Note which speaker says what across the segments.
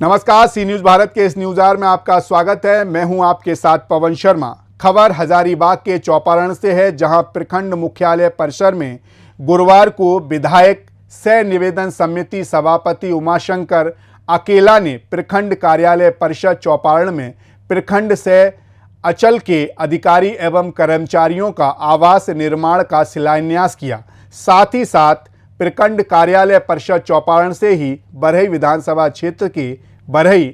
Speaker 1: नमस्कार, सी न्यूज भारत के इस न्यूज आवर में आपका स्वागत है। मैं हूं आपके साथ पवन शर्मा। खबर हजारीबाग के चौपारण से है, जहां प्रखंड मुख्यालय परिसर में गुरुवार को विधायक सह निवेदन समिति सभापति उमाशंकर अकेला ने प्रखंड कार्यालय परिषद चौपारण में प्रखंड सह अंचल के अधिकारी एवं कर्मचारियों का आवास निर्माण का शिलान्यास किया। साथ ही साथ प्रखंड कार्यालय परिषद चौपारण से ही बरही विधानसभा क्षेत्र के बरही,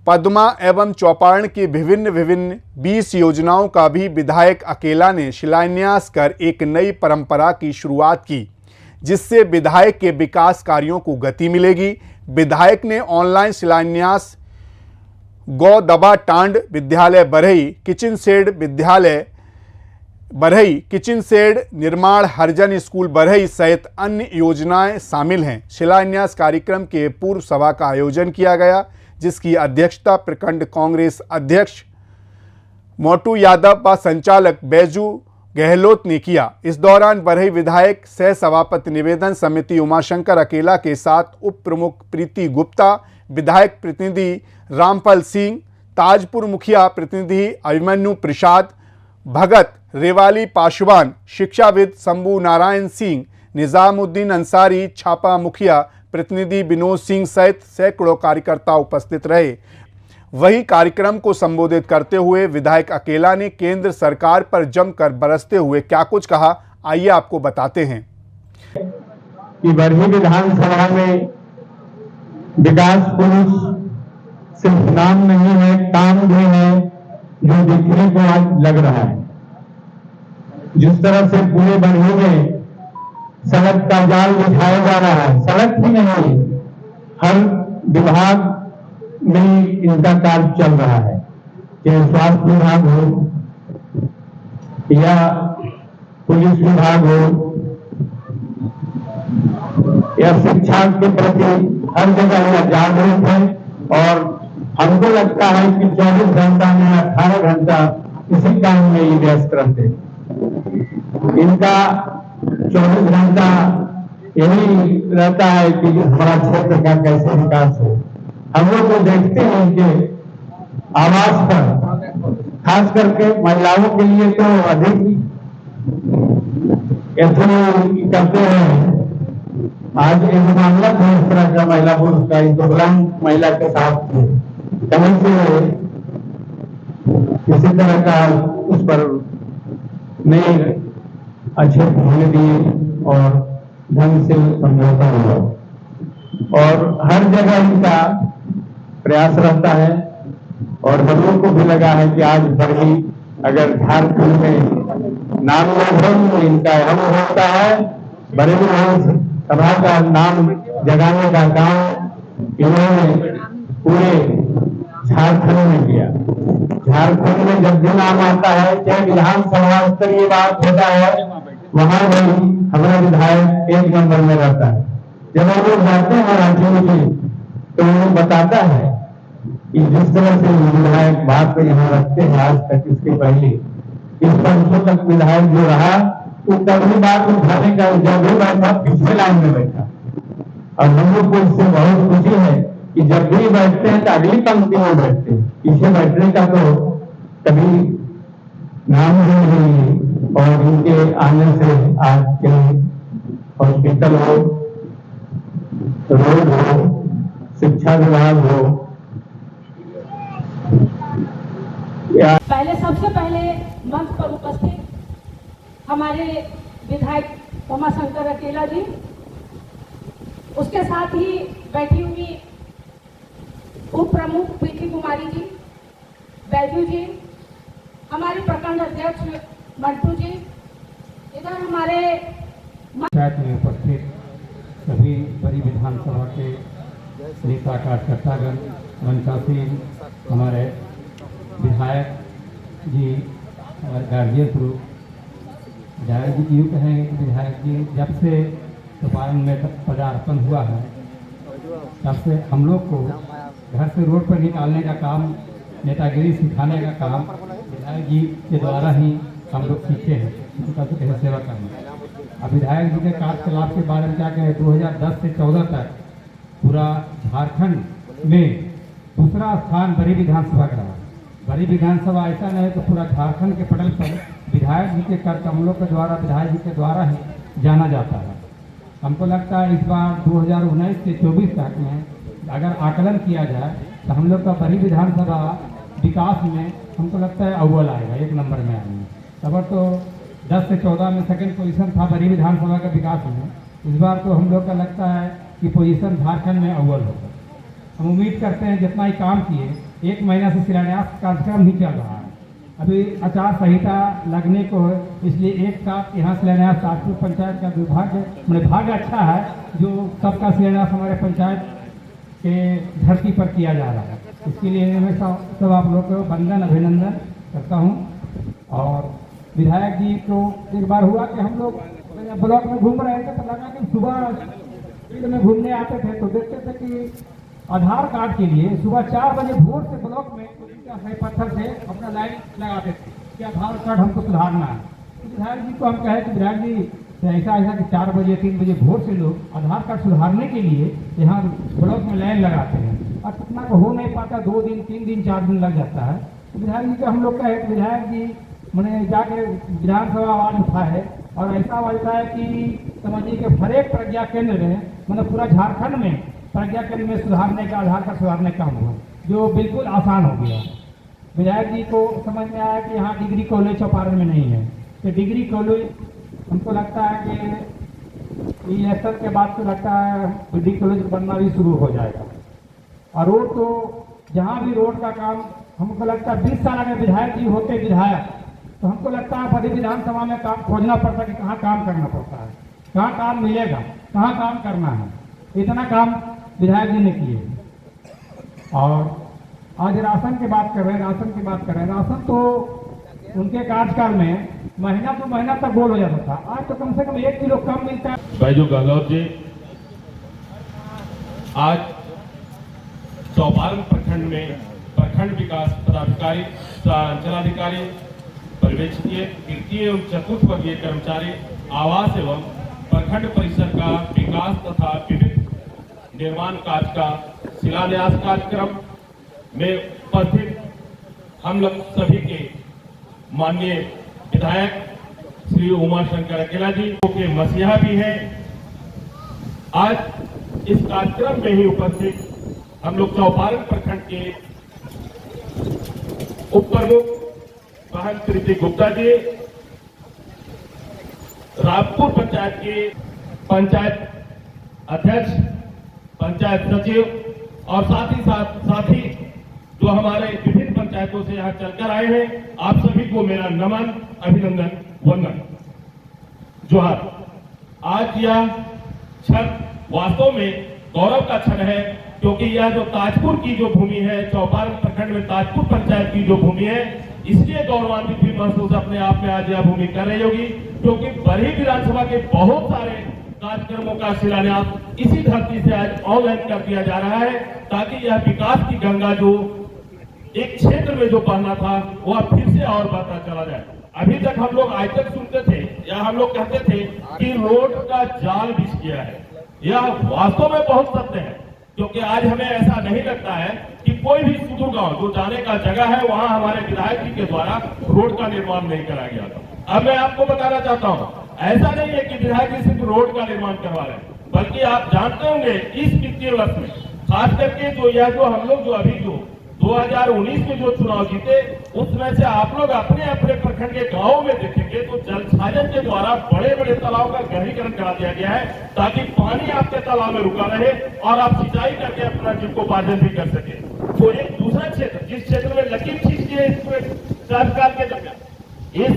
Speaker 1: पद्मा एवं चौपारण की विभिन्न 20 योजनाओं का भी विधायक अकेला ने शिलान्यास कर एक नई परंपरा की शुरुआत की, जिससे विधायक के विकास कार्यों को गति मिलेगी। विधायक ने ऑनलाइन शिलान्यास गौदबा टांड विद्यालय बरही, किचन शेड विद्यालय बरही, किचन शेड निर्माण हरिजन स्कूल बरही सहित अन्य योजनाएं शामिल हैं। शिलान्यास कार्यक्रम के पूर्व सभा का आयोजन किया गया, जिसकी अध्यक्षता प्रखंड कांग्रेस अध्यक्ष मोटू यादव व संचालक बैजू गहलोत ने किया। इस दौरान बरही विधायक सह सभापति निवेदन समिति उमाशंकर अकेला के साथ उप प्रमुख प्रीति गुप्ता, विधायक प्रतिनिधि रामफल सिंह, ताजपुर मुखिया प्रतिनिधि अभिमन्यु प्रसाद भगत, रेवाली पासवान, शिक्षाविद शंभू नारायण सिंह, निजामुद्दीन अंसारी, छापा मुखिया प्रतिनिधि विनोद सिंह सहित सैकड़ों कार्यकर्ता उपस्थित रहे। वही कार्यक्रम को संबोधित करते हुए विधायक अकेला ने केंद्र सरकार पर जमकर बरसते हुए क्या कुछ कहा, आइए आपको बताते हैं।
Speaker 2: कि बरही विधानसभा में विकास पुरुष सिर्फ नाम नहीं है, काम भी है, जो दिखने को आज लग रहा है। जिस तरह से पूरे बरही में सड़क का जाल बिछाया जा रहा है, सड़क ही नहीं, हर विभाग में इनका कार्य चल रहा है, चाहे स्वास्थ्य विभाग हो या पुलिस विभाग हो या शिक्षा के प्रति हर जगह यह जागरूक है। और हमको लगता है कि 24 घंटा में 18 घंटा इसी काम में ही व्यस्त रहते। इनका 24 घंटा यही रहता है कि हमारा क्षेत्र का कैसे विकास हो। हम लोग को देखते हैं कि आवास पर खास करके महिलाओं के लिए तो अधिक यथोचित करते हैं। आज एक मामला था इस तरह का महिला पुरुष का, एक विकलांग महिला के साथ कहीं से किसी तरह का उस पर नहीं अच्छे होने दिए और ढंग से समझौता हुआ। और हर जगह इनका प्रयास रहता है और हम लोग को भी लगा है कि आज बरही अगर झारखंड में नाम हो तो इनका अहम होता है। बड़े विधानसभा का नाम जगाने का काम इन्होंने पूरे झारखंड में किया। झारखंड में जब भी नाम आता है, चाहे विधानसभा स्तरीय बात होता है, वहां भी हमारा विधायक एक नंबर में रहता है। जब हम लोग जाते हैं रांची में तो वो बताता है कि जिस तरह से विधायक बात को यहाँ रखते हैं आज तक, इसके पहले इस वर्षों तक विधायक जो रहा वो कभी बात उठाने का जब भी बैठा पिछले लाइन में बैठा। और हम लोग को इससे बहुत खुशी है कि जब भी बैठते हैं तो अगली पंक्ति में बैठते हैं, पीछे बैठने का तो कभी नाम ही नहीं है। और इनके आने से आज के हॉस्पिटल हो, रोड हो, शिक्षा विभाग हो,
Speaker 3: पहले सबसे पहले मंच पर उपस्थित हमारे विधायक उमाशंकर अकेला जी, उसके साथ ही बैठी हुई उप प्रमुख प्रीति कुमारी जी, बैजू जी, हमारे प्रखंड अध्यक्ष मंटू जी, इधर हमारे
Speaker 4: पंचायत में उपस्थित सभी बड़ी विधानसभा के नेता कार्यकर्तागण, मंचासीन, हमारे विधायक जी, हमारे गार्जियन ग्रुप, विधायक जी यूँ कहें, विधायक जी जब से चौपारण में पदार्पण हुआ है तब से हम लोग को घर से रोड पर निकालने का काम, नेतागिरी सिखाने का काम विधायक जी के द्वारा ही हम लोग सीखे हैं, उनका तो कैसे सेवा करना। अब विधायक जी के कार्यकलाप के बारे में क्या कहें, 2010 से 14 तक पूरा झारखंड में दूसरा स्थान बड़ी विधानसभा का रहा। बड़ी विधानसभा ऐसा नहीं है तो पूरा झारखंड के पटल पर विधायक जी के कर कमलों के द्वारा, विधायक जी के द्वारा ही जाना जाता है। हमको लगता है इस बार 2019 से 24 तक में अगर आकलन किया जाए तो हम लोग का बड़ी विधानसभा विकास में हमको लगता है अव्वल आएगा, 1 नंबर में आएंगे। खबर तो 10 से 14 में सेकंड पोजीशन था बड़ी विधानसभा के विकास में। इस बार तो हम लोग का लगता है कि पोजीशन झारखंड में अव्वल होगा। हम उम्मीद करते हैं जितना ही काम किए, 1 महीना से शिलान्यास कार्यक्रम ही चल रहा है। अभी आचार संहिता लगने को है, इसलिए एक साथ यहाँ शिलान्यास ताजपुर पंचायत का भाग्य अच्छा है जो सबका शिलान्यास हमारे पंचायत के धरती पर किया जा रहा है। इसके लिए मैं सब आप लोग को वंदन अभिनंदन करता हूँ। और विधायक जी को एक बार हुआ कि हम लोग ब्लॉक में घूम रहे थे तो लगा कि सुबह फील्ड में घूमने आते थे तो देखते थे कि आधार कार्ड के लिए सुबह 4 बजे भोर से ब्लॉक में पत्थर से अपना लाइन लगाते थे कि आधार कार्ड हमको सुधारना है। तो विधायक जी को हम कहे कि विधायक जी ऐसा कि 4 बजे 3 बजे भोर से लोग आधार कार्ड सुधारने के लिए यहाँ ब्लॉक में लाइन लगाते हैं और कितना को हो नहीं पाता, 2 दिन 3 दिन 4 दिन लग जाता है। तो विधायक जी को हम लोग कहे कि विधायक जी मैंने जाके विधानसभा आवाज उठाए और ऐसा आवाज उठाया कि समझिए कि हर एक प्रज्ञा केंद्र में मतलब पूरा झारखंड में प्रज्ञा केंद्र में सुधारने का आधार कार्ड सुधारने का हुआ, जो बिल्कुल आसान हो गया। विधायक जी को समझ में आया कि यहाँ डिग्री कॉलेज चौपारण में नहीं है, तो डिग्री कॉलेज हमको लगता है कि इलेक्शन के बाद तो लगता है डिग्री कॉलेज बनना भी शुरू हो जाएगा। और रोड तो जहाँ भी रोड का काम हमको लगता है 20 साल अगर विधायक जी होते विधायक तो हमको लगता है बड़ी विधानसभा में काम खोजना पड़ता कि कहाँ काम करना पड़ता है, कहाँ काम मिलेगा, कहाँ काम करना है। इतना काम विधायक जी ने किए। और आज राशन की बात कर रहे हैं, राशन तो उनके कार्यकाल में महीना तो महीना तक बोल हो जाता था, आज तो कम से कम 1 किलो कम मिलता है।
Speaker 5: बैजू गहलोत जी आज चौपारण प्रखंड में प्रखंड विकास पदाधिकारी, अंचलाधिकारी, पर्यवेक्षकीय, तृतीय एवं चतुर्थ वर्गीय कर्मचारी, आवास एवं प्रखंड परिसर का विकास तथा विविध निर्माण कार्य का शिलान्यास कार्यक्रम में उपस्थित हम लोग सभी के माननीय विधायक श्री उमाशंकर अकेला जी के मसीहा भी हैं। आज इस कार्यक्रम में ही उपस्थित हम लोग चौपारण प्रखंड के उप प्रमुख बहन प्रीति गुप्ता जी, रामपुर पंचायत के पंचायत अध्यक्ष, पंचायत सचिव और साथ ही जो हमारे विभिन्न पंचायतों से यहाँ चलकर आए हैं, आप सभी को मेरा नमन, अभिनंदन, वंदन, जोहार। आज यह क्षण वास्तव में गौरव का क्षण है क्योंकि यह जो ताजपुर की जो भूमि है, चौपारण प्रखंड में ताजपुर पंचायत की जो भूमि है, इसलिए गौरवान्वित भी महसूस अपने आप में आज यह भूमि कर रही होगी क्योंकि बड़ी विधानसभा के बहुत सारे कार्यक्रमों का शिलान्यास इसी धरती से आज ऑनलाइन कर दिया जा रहा है ताकि यह विकास की गंगा जो एक क्षेत्र में जो बहना था वह फिर से और बहता चला जाए। अभी तक हम लोग आज तक सुनते थे या हम लोग कहते थे कि रोड का जाल बिछ गया है। यह वास्तव में बहुत सत्य है क्योंकि आज हमें ऐसा नहीं लगता है कि कोई भी सुदूर गांव जो जाने का जगह है वहां हमारे विधायक जी के द्वारा रोड का निर्माण नहीं कराया गया था। अब मैं आपको बताना चाहता हूं, ऐसा नहीं है कि विधायक जी सिर्फ रोड का निर्माण करवा रहे हैं, बल्कि आप जानते होंगे इस वित्तीय वर्ष में खास करके जो हम लोग जो अभी जो 2019 में जो चुनाव जीते उसमें से आप लोग अपने अपने प्रखंड के गांवों में देखेंगे तो जल छाजन के द्वारा बड़े बड़े तालाब का गहरीकरण करा दिया गया है ताकि पानी आपके तालाब में रुका रहे और आप सिंचाई करके अपना जीविकोपार्जन भी कर सके। तो एक दूसरा क्षेत्र जिस क्षेत्र में लकीर खींच के कार्यकाल के दरमियान इस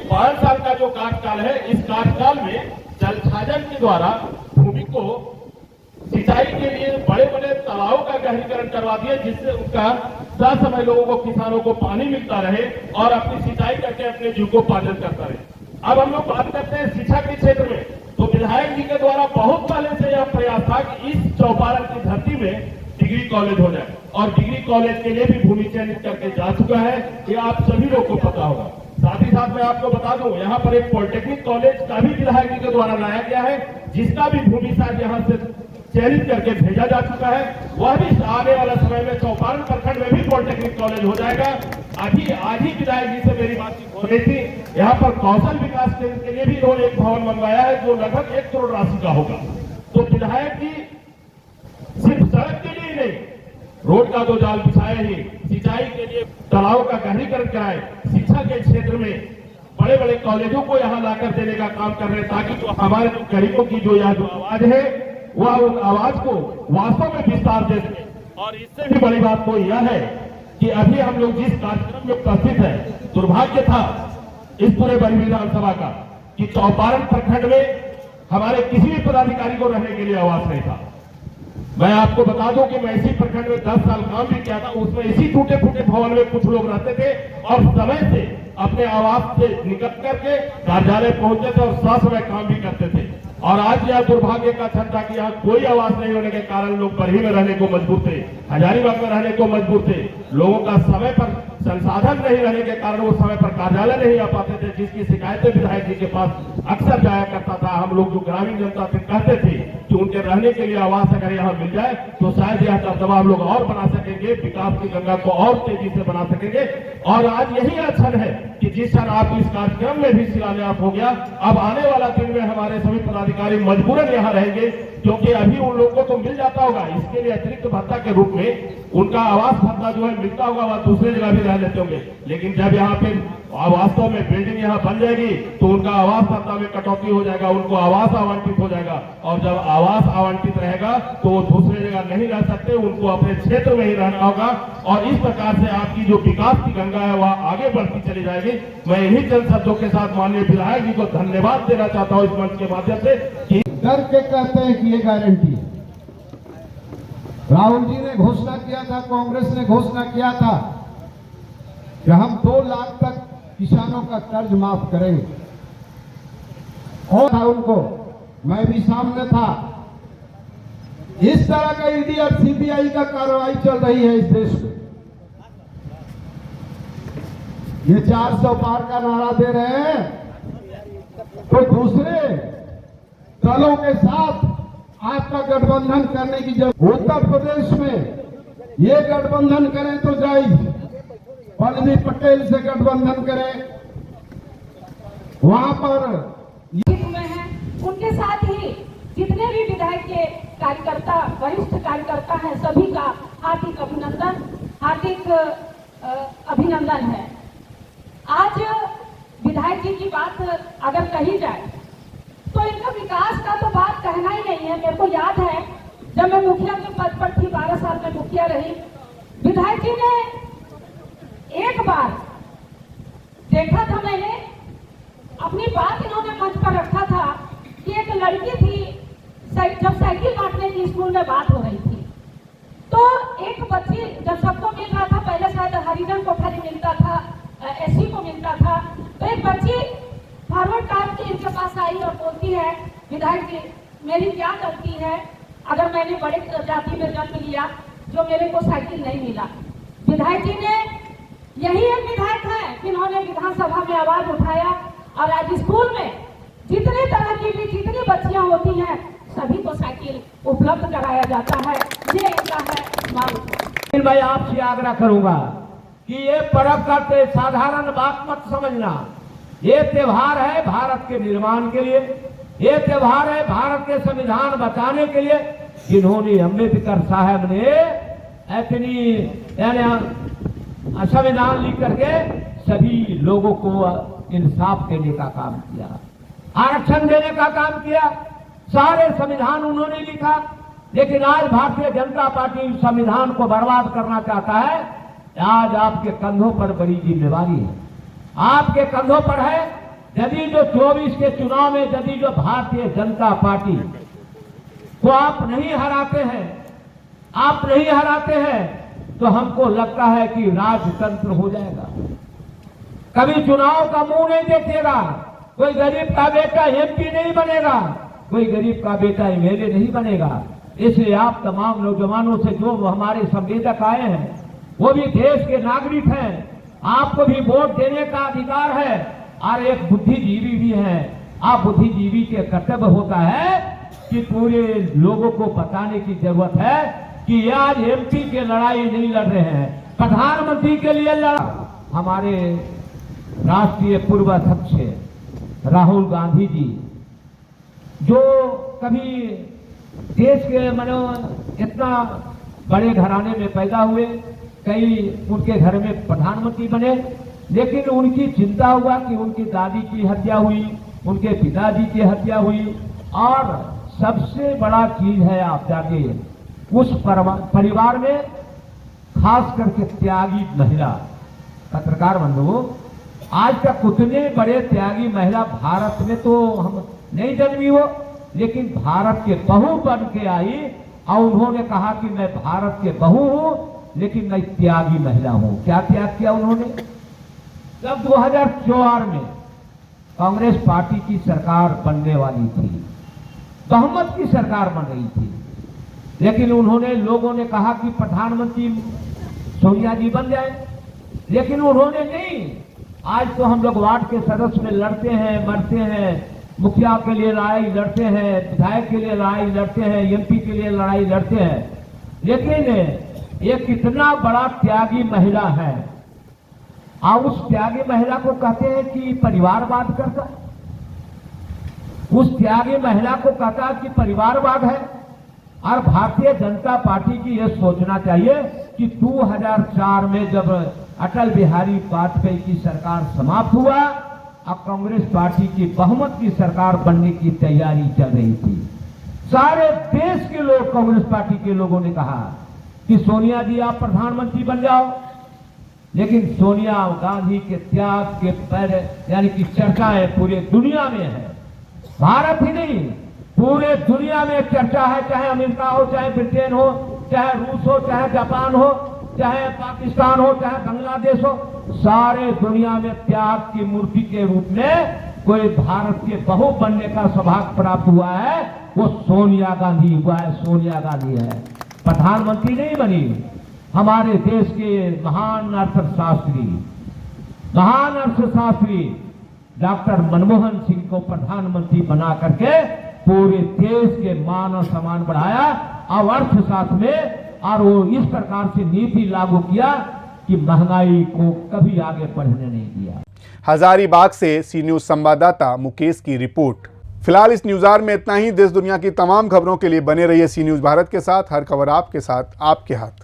Speaker 5: 5 साल का जो कार्यकाल है, इस कार्यकाल में जल छाजन के द्वारा भूमि को सिंचाई के लिए बड़े बड़े तालाबों का गहरीकरण करवा दिए जिससे उनका समय लोगों को, किसानों को पानी मिलता रहे और अपनी सिंचाई करके अपने जीविकोपार्जन करता रहे। अब हम लोग बात करते हैं शिक्षा के क्षेत्र में, तो विधायक जी के द्वारा बहुत पहले से यह प्रयास था कि इस चौपारण की धरती में डिग्री कॉलेज हो जाए और डिग्री कॉलेज के लिए भी भूमि चयनित करके जा चुका है, ये आप सभी लोग को पता होगा। साथ ही साथ मैं आपको बता दूं यहाँ पर एक पॉलिटेक्निक कॉलेज का भी विधायक जी के द्वारा लाया गया है जिसका भी भूमि शायद यहाँ से चयनित करके भेजा जा चुका है। वह भी आने वाला समय में चौपारण प्रखंड में भी पॉलिटेक्निक कॉलेज हो जाएगा। अभी आज ही विधायक जी से मेरी बातचीत हो रही थी, यहाँ पर कौशल विकास केंद्र के लिए भी इन्होंने एक भवन बनवाया है जो लगभग 1 करोड़ राशि का होगा। तो विधायक जी सिर्फ सड़क के लिए नहीं, रोड का तो जाल बिछाए ही, सिंचाई के लिए तालाबों का गहरीकरण कराए, शिक्षा के क्षेत्र में बड़े बड़े कॉलेजों को यहाँ लाकर देने का काम कर रहे हैं, ताकि जो हमारे जो गरीबों की जो यह जो आवाज है वह उन आवाज को वास्तव में विस्तार दे सके। और इससे भी बड़ी बात तो यह है कि अभी हम लोग जिस कार्यक्रम में उपस्थित है, दुर्भाग्य था इस पूरे बड़ी विधानसभा का कि चौपारण प्रखंड में हमारे किसी भी पदाधिकारी को रहने के लिए आवास नहीं था। मैं आपको बता दूं कि मैं इसी प्रखंड में 10 साल काम भी किया था। उसमें इसी टूटे फूटे भवन में कुछ लोग रहते थे और समय से अपने आवास से निकल करके कार्यालय पहुंचते थे और समय काम भी करते थे। और आज यह दुर्भाग्य का क्षण था कि यहाँ कोई आवास नहीं होने के कारण लोग बरही में रहने को मजबूर थे, हजारीबाग में रहने को मजबूर थे। लोगों का समय पर संसाधन नहीं रहने के कारण वो समय पर कार्यालय नहीं आ पाते थे, जिसकी शिकायतें विधायक जी के पास अक्सर जाया करता था। हम लोग जो ग्रामीण जनता से कहते थे कि उनके रहने के लिए आवास अगर यहाँ मिल जाए तो शायद यह दबदबा हम लोग और बना सकेंगे, विकास की गंगा को और तेजी से बना सकेंगे। और आज यही क्षण है कि जिस क्षण आप इस कार्यक्रम में भी शिलान्यास हो गया, अब आने वाला दिन में हमारे सभी पदाधिकारी मजबूरन यहाँ रहेंगे, क्योंकि अभी उन लोगों को तो मिल जाता होगा, इसके लिए अतिरिक्त भत्ता के रूप में उनका आवास भत्ता जो है मिलता होगा, वह दूसरे जगह भी रह लेते होंगे। लेकिन जब यहाँ पे वास्तव में बिल्डिंग यहाँ बन जाएगी तो उनका आवास भत्ता में कटौती हो जाएगा, उनको आवास आवंटित हो जाएगा। और जब आवास आवंटित रहेगा तो वो दूसरे जगह नहीं रह सकते, उनको अपने क्षेत्र में ही रहना होगा। और इस प्रकार से आपकी जो विकास की गंगा है वह आगे बढ़ती चली जाएगी। मैं इन्हीं चंद शब्दों के साथ माननीय विधायक जी को धन्यवाद देना चाहता हूँ इस मंच के माध्यम से कि
Speaker 6: डर के कहते हैं कि ये गारंटी है। राहुल जी ने घोषणा किया था, कांग्रेस ने घोषणा किया था कि हम 2 लाख तक किसानों का कर्ज माफ करेंगे। और था उनको, मैं भी सामने था। इस तरह का ईडी और सीबीआई का कार्रवाई चल रही है इस देश में। ये 400 पार का नारा दे रहे हैं तो दूसरे दलों के साथ आपका गठबंधन करने की जरूरत। उत्तर प्रदेश में ये गठबंधन करें तो जायज, पल्लवी पटेल से गठबंधन करें, वहां पर
Speaker 3: हुए हैं उनके साथ ही जितने भी विधायक के कार्यकर्ता, वरिष्ठ कार्यकर्ता हैं, सभी का हार्दिक अभिनंदन, हार्दिक अभिनंदन है। आज विधायक जी की बात अगर कही जाए तो इनका विकास का तो बात कहना ही नहीं है। मेरे को याद है जब मैं मुखिया के पद पर थी, 12 साल में मुखिया रही, विधायक जी ने एक बार देखा था, मैंने अपनी बात इन्होंने मंच पर रखा था कि एक लड़की थी, जब साइकिल बांटने की स्कूल में बात हो रही थी तो एक बच्ची, जब सबको मिल रहा था, पहले शायद हरिजन को खाली मिलता था, एससी को मिलता था, तो एक बच्ची फॉरवर्ड कार के इनके पास आई और बोलती है, विधायक जी मेरी क्या गलती है अगर मैंने बड़े जाति में जन्म लिया जो मेरे को साइकिल नहीं मिला। विधायक जी ने, यही एक विधायक है जिन्होंने विधानसभा में आवाज उठाया और आज स्कूल में जितनी तरह की भी जितनी बच्चियां होती हैं सभी को साइकिल उपलब्ध कराया जाता है। ये इनका है मांग।
Speaker 2: मैं आपसे आग्रह करूंगा कि ये पर्व का साधारण बात मत समझना। ये त्योहार है भारत के निर्माण के लिए, ये त्योहार है भारत के संविधान बचाने के लिए, जिन्होंने अम्बेडकर साहब ने इतनी संविधान लिख करके सभी लोगों को इंसाफ देने का काम किया, आरक्षण देने का काम किया, सारे संविधान उन्होंने लिखा। लेकिन आज भारतीय जनता पार्टी संविधान को बर्बाद करना चाहता है। आज आपके कंधों पर बड़ी जिम्मेवारी है, आपके कंधों पर है। यदि जो 24 के चुनाव में यदि जो भारतीय जनता पार्टी को आप नहीं हराते हैं, तो हमको लगता है कि राजतंत्र हो जाएगा। कभी चुनाव का मुंह नहीं देखेगा, कोई गरीब का बेटा एमपी नहीं बनेगा, कोई गरीब का बेटा एमएलए नहीं बनेगा। इसलिए आप तमाम नौजवानों से, जो हमारे संवेदक आए हैं, वो भी देश के नागरिक हैं, आपको भी वोट देने का अधिकार है। और एक बुद्धिजीवी भी है, आप बुद्धिजीवी के कर्तव्य होता है कि कि पूरे लोगों को बताने की जरूरत है कि ये आज एमपी के लड़ाई नहीं लड़ रहे हैं, प्रधानमंत्री के लिए लड़। हमारे राष्ट्रीय पूर्व अध्यक्ष राहुल गांधी जी जो कभी देश के मानो इतना बड़े घराने में पैदा हुए, कई उनके घर में प्रधानमंत्री बने, लेकिन उनकी चिंता हुआ कि उनकी दादी की हत्या हुई, उनके पिताजी की हत्या हुई, और सबसे बड़ा चीज है आप जाके उस परिवार में खास करके त्यागी महिला। पत्रकार बंधुओं, आज तक उतने बड़े त्यागी महिला भारत में तो हम नहीं जन्मी हो, लेकिन भारत के बहू बन के आई और उन्होंने कहा कि मैं भारत के बहू हूं, लेकिन मैं त्यागी महिला हूं। क्या त्याग किया उन्होंने? जब 2004 में कांग्रेस पार्टी की सरकार बनने वाली थी, बहुमत की सरकार बन रही थी, लेकिन उन्होंने, लोगों ने कहा कि प्रधानमंत्री सोनिया जी बन जाए, लेकिन उन्होंने नहीं। आज तो हम लोग वार्ड के सदस्य में लड़ते हैं, मरते हैं, मुखिया के लिए लड़ाई लड़ते हैं, विधायक के लिए लड़ाई लड़ते हैं, एमपी के लिए लड़ाई लड़ते हैं, लेकिन ये कितना बड़ा त्यागी महिला है। और उस त्यागी महिला को कहते हैं कि परिवारवाद करता, उस त्यागी महिला को कहता कि परिवारवाद है। और भारतीय जनता पार्टी की यह सोचना चाहिए कि 2004 में जब अटल बिहारी वाजपेयी की सरकार समाप्त हुआ, अब कांग्रेस पार्टी की बहुमत की सरकार बनने की तैयारी चल रही थी। सारे देश के लोग, कांग्रेस पार्टी के लोगों ने कहा कि सोनिया जी आप प्रधानमंत्री बन जाओ, लेकिन सोनिया गांधी के त्याग के पर यानी कि चर्चाएं पूरे दुनिया में है, भारत ही नहीं पूरे दुनिया में चर्चा है, चाहे अमेरिका हो, चाहे ब्रिटेन हो, चाहे रूस हो, चाहे जापान हो, चाहे पाकिस्तान हो, चाहे बांग्लादेश हो, सारे दुनिया में त्याग की मूर्ति के रूप में कोई भारत के बहू बनने का सौभाग्य प्राप्त हुआ है, वो सोनिया गांधी हुआ है, सोनिया गांधी है। प्रधानमंत्री नहीं बनी, हमारे देश के महान अर्थशास्त्री डॉक्टर मनमोहन सिंह को प्रधानमंत्री बना करके पूरे देश के मान और सम्मान बढ़ाया और अर्थशास्त्र में, और वो इस प्रकार से नीति लागू किया कि महंगाई को कभी आगे बढ़ने नहीं दिया।
Speaker 1: हजारीबाग से सी न्यूज संवाददाता मुकेश की रिपोर्ट। फिलहाल इस न्यूज आवर में इतना ही। देश दुनिया की तमाम खबरों के लिए बने रहिए सी न्यूज भारत के साथ। हर खबर आपके साथ, आपके हाथ।